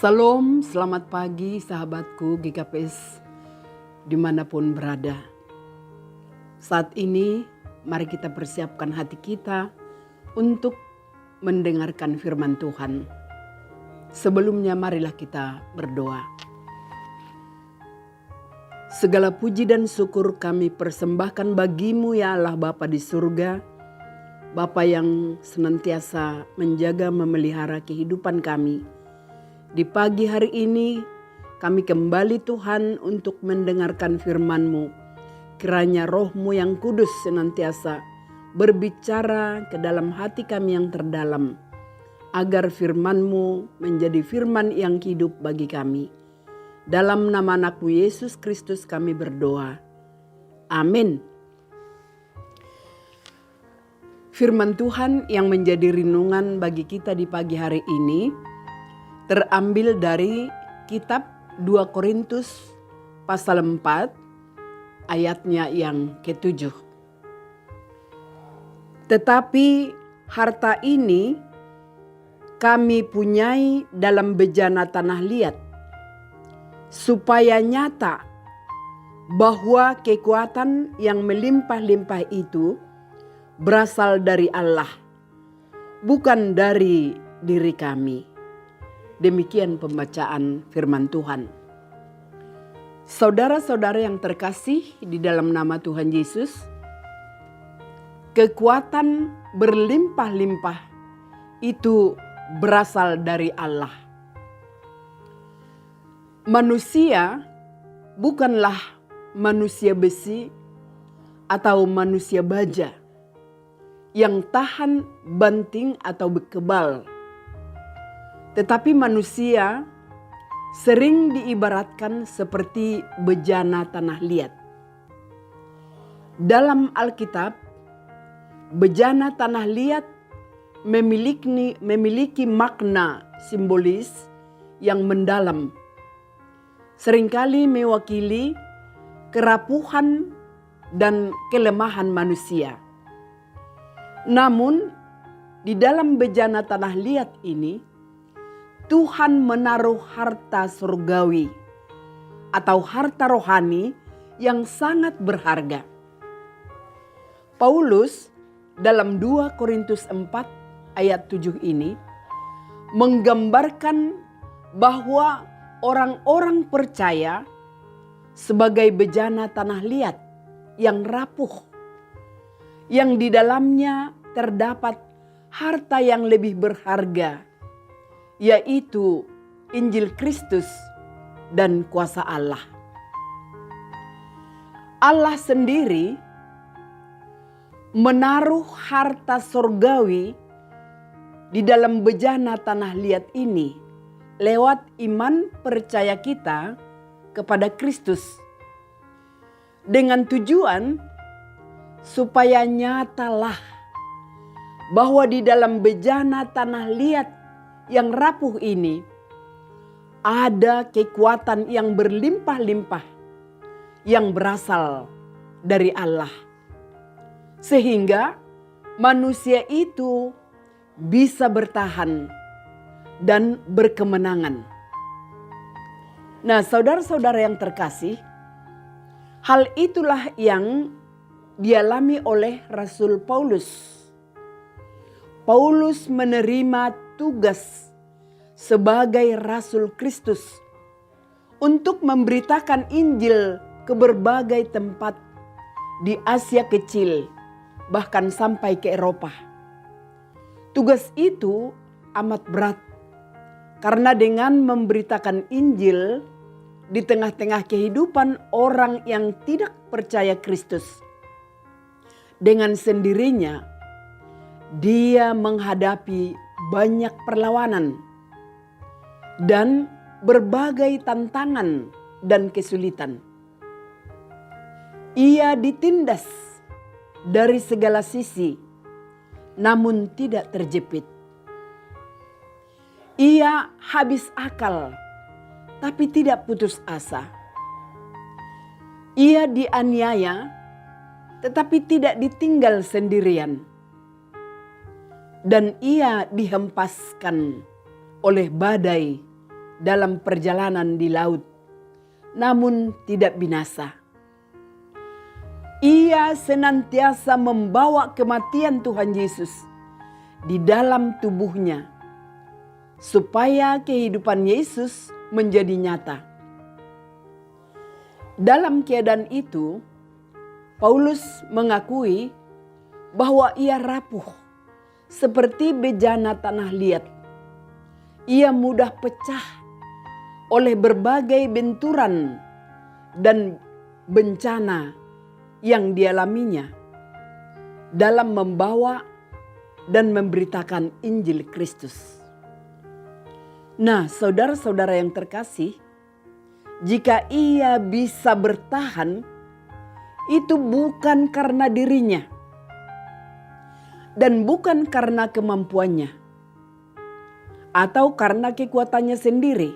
Salam, selamat pagi sahabatku GKPS dimanapun berada. Saat ini mari kita persiapkan hati kita untuk mendengarkan firman Tuhan. Sebelumnya marilah kita berdoa. Segala puji dan syukur kami persembahkan bagimu ya Allah Bapa di surga. Bapa yang senantiasa menjaga memelihara kehidupan kami. Di pagi hari ini kami kembali Tuhan untuk mendengarkan firman-Mu. Kiranya Roh-Mu yang kudus senantiasa berbicara ke dalam hati kami yang terdalam. Agar firman-Mu menjadi firman yang hidup bagi kami. Dalam nama anak-Mu Yesus Kristus kami berdoa. Amin. Firman Tuhan yang menjadi renungan bagi kita di pagi hari ini terambil dari kitab 2 Korintus pasal 4 ayatnya yang ke-7. Tetapi harta ini kami punyai dalam bejana tanah liat, supaya nyata bahwa kekuatan yang melimpah-limpah itu berasal dari Allah, bukan dari diri kami. Demikian pembacaan firman Tuhan. Saudara-saudara yang terkasih di dalam nama Tuhan Yesus, kekuatan berlimpah-limpah itu berasal dari Allah. Manusia bukanlah manusia besi atau manusia baja yang tahan banting atau kebal. Tetapi manusia sering diibaratkan seperti bejana tanah liat. Dalam Alkitab, bejana tanah liat memiliki makna simbolis yang mendalam. Seringkali mewakili kerapuhan dan kelemahan manusia. Namun, di dalam bejana tanah liat ini, Tuhan menaruh harta surgawi atau harta rohani yang sangat berharga. Paulus dalam 2 Korintus 4 ayat 7 ini menggambarkan bahwa orang-orang percaya sebagai bejana tanah liat yang rapuh, yang di dalamnya terdapat harta yang lebih berharga, yaitu Injil Kristus dan kuasa Allah. Allah sendiri menaruh harta surgawi di dalam bejana tanah liat ini lewat iman percaya kita kepada Kristus. Dengan tujuan supaya nyatalah bahwa di dalam bejana tanah liat yang rapuh ini ada kekuatan yang berlimpah-limpah yang berasal dari Allah. Sehingga manusia itu bisa bertahan dan berkemenangan. Nah, saudara-saudara yang terkasih, hal itulah yang dialami oleh Rasul Paulus. Paulus menerima tugas sebagai Rasul Kristus untuk memberitakan Injil ke berbagai tempat di Asia Kecil, bahkan sampai ke Eropa. Tugas itu amat berat karena dengan memberitakan Injil di tengah-tengah kehidupan orang yang tidak percaya Kristus, dengan sendirinya dia menghadapi banyak perlawanan dan berbagai tantangan dan kesulitan. Ia ditindas dari segala sisi, namun tidak terjepit. Ia habis akal, tapi tidak putus asa. Ia dianiaya, tetapi tidak ditinggal sendirian. Dan ia dihempaskan oleh badai dalam perjalanan di laut, namun tidak binasa. Ia senantiasa membawa kematian Tuhan Yesus di dalam tubuhnya, supaya kehidupan Yesus menjadi nyata. Dalam keadaan itu, Paulus mengakui bahwa ia rapuh seperti bejana tanah liat. Ia mudah pecah oleh berbagai benturan dan bencana yang dialaminya dalam membawa dan memberitakan Injil Kristus. Nah, saudara-saudara yang terkasih, jika ia bisa bertahan, itu bukan karena dirinya dan bukan karena kemampuannya atau karena kekuatannya sendiri.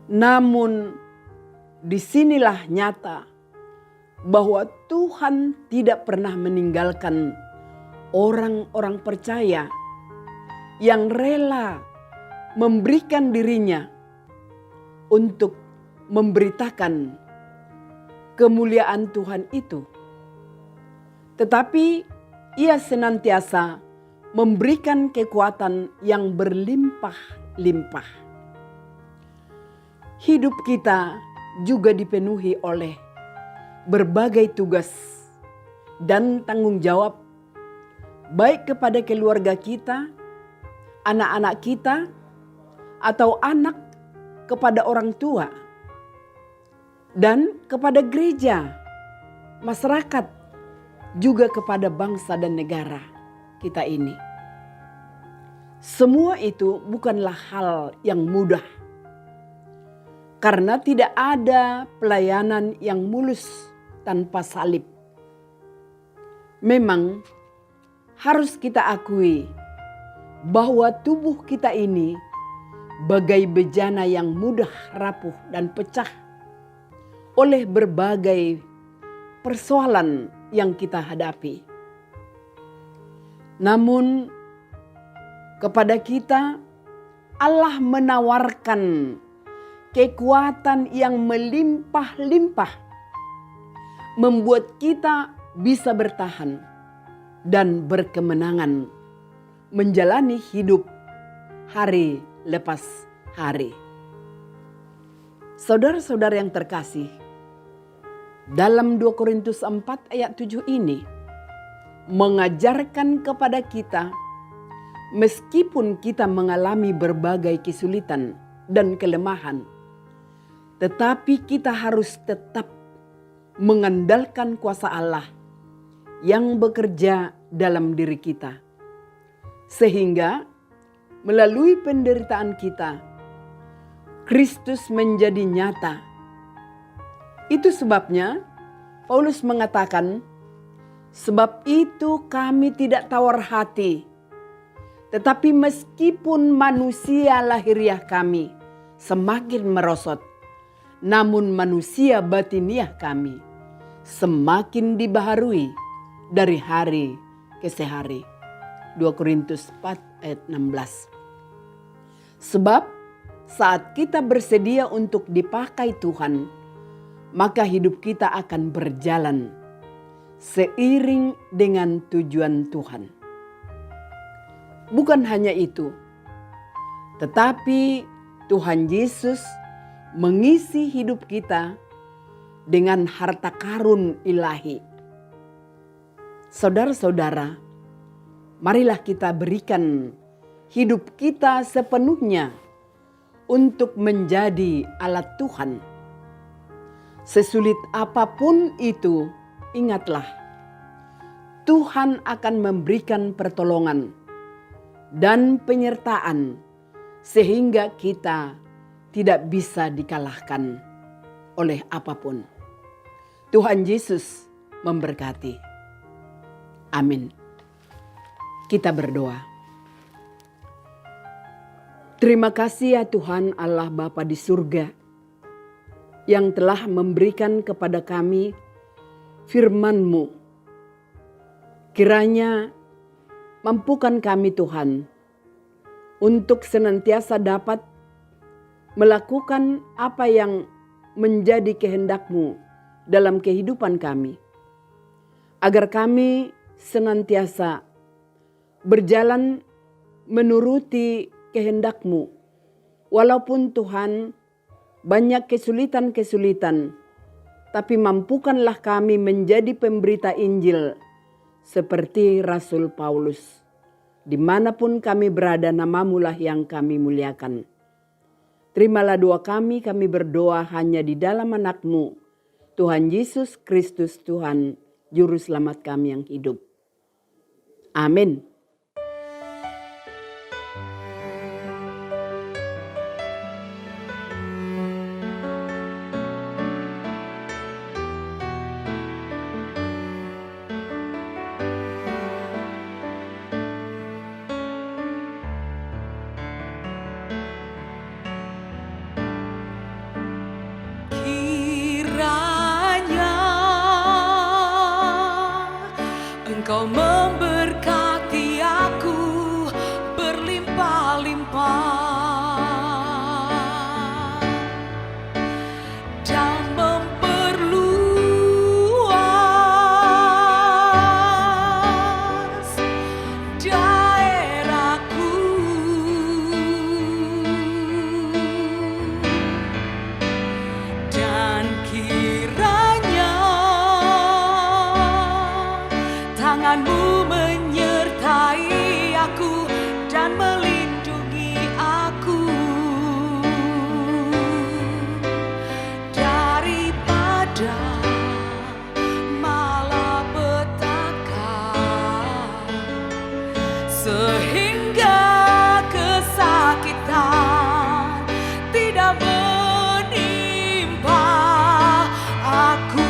Namun disinilah nyata bahwa Tuhan tidak pernah meninggalkan orang-orang percaya yang rela memberikan dirinya untuk memberitakan kemuliaan Tuhan itu. Tetapi ia senantiasa memberikan kekuatan yang berlimpah-limpah. Hidup kita juga dipenuhi oleh berbagai tugas dan tanggung jawab, baik kepada keluarga kita, anak-anak kita, atau anak kepada orang tua, dan kepada gereja, masyarakat, juga kepada bangsa dan negara kita ini. Semua itu bukanlah hal yang mudah, karena tidak ada pelayanan yang mulus tanpa salib. Memang harus kita akui bahwa tubuh kita ini bagai bejana yang mudah rapuh dan pecah oleh berbagai persoalan yang kita hadapi. Namun kepada kita Allah menawarkan kekuatan yang melimpah-limpah, membuat kita bisa bertahan dan berkemenangan menjalani hidup hari lepas hari. Saudara-saudara yang terkasih, dalam 2 Korintus 4 ayat 7 ini mengajarkan kepada kita, meskipun kita mengalami berbagai kesulitan dan kelemahan, tetapi kita harus tetap mengandalkan kuasa Allah yang bekerja dalam diri kita, sehingga melalui penderitaan kita, Kristus menjadi nyata. Itu sebabnya Paulus mengatakan, sebab itu kami tidak tawar hati, tetapi meskipun manusia lahiriah kami semakin merosot, namun manusia batiniah kami semakin dibaharui dari hari ke hari. 2 Korintus 4 ayat 16. Sebab saat kita bersedia untuk dipakai Tuhan, maka hidup kita akan berjalan seiring dengan tujuan Tuhan. Bukan hanya itu, tetapi Tuhan Yesus mengisi hidup kita dengan harta karun ilahi. Saudara-saudara, marilah kita berikan hidup kita sepenuhnya untuk menjadi alat Tuhan. Sesulit apapun itu, ingatlah, Tuhan akan memberikan pertolongan dan penyertaan sehingga kita tidak bisa dikalahkan oleh apapun. Tuhan Yesus memberkati. Amin. Kita berdoa. Terima kasih ya Tuhan Allah Bapa di surga, yang telah memberikan kepada kami firman-Mu. Kiranya mampukan kami Tuhan untuk senantiasa dapat melakukan apa yang menjadi kehendak-Mu dalam kehidupan kami, agar kami senantiasa berjalan menuruti kehendak-Mu. Walaupun Tuhan banyak kesulitan-kesulitan, tapi mampukanlah kami menjadi pemberita Injil seperti Rasul Paulus. Dimanapun kami berada, nama-Mu lah yang kami muliakan. Terimalah doa kami berdoa hanya di dalam anak-Mu, Tuhan Yesus Kristus, Tuhan Juru Selamat kami yang hidup. Amin. Engkau memberkati aku berlimpah-limpah dan memperluas daerahku, dan kiranya tangan-Mu menyertai aku dan melindungi aku daripada malapetaka, sehingga kesakitan tidak menimpa aku.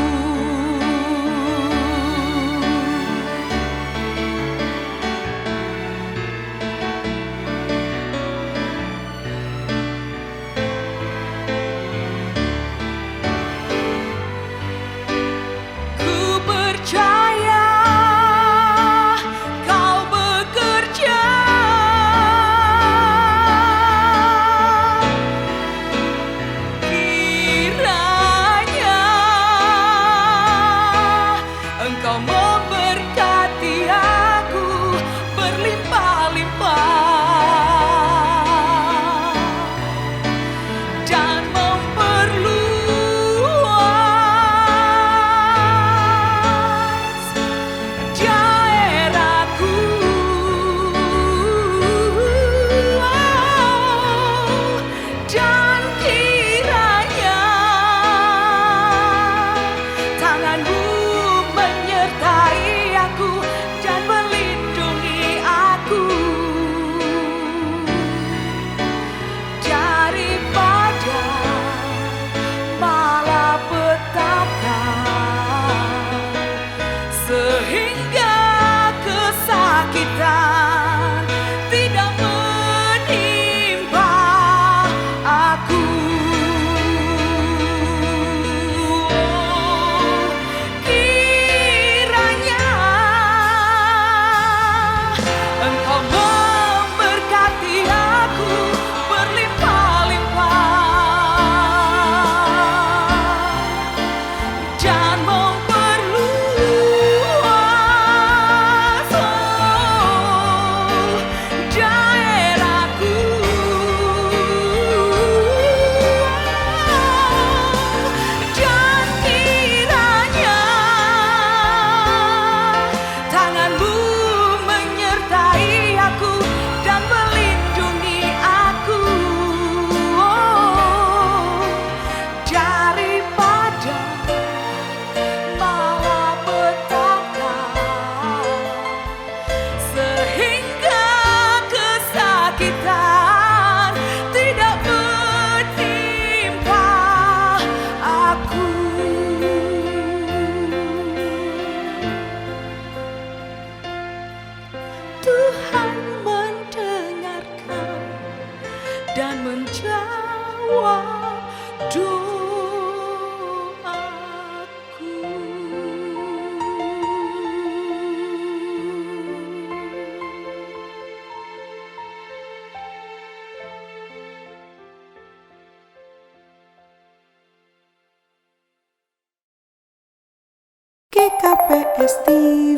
GKPS TV.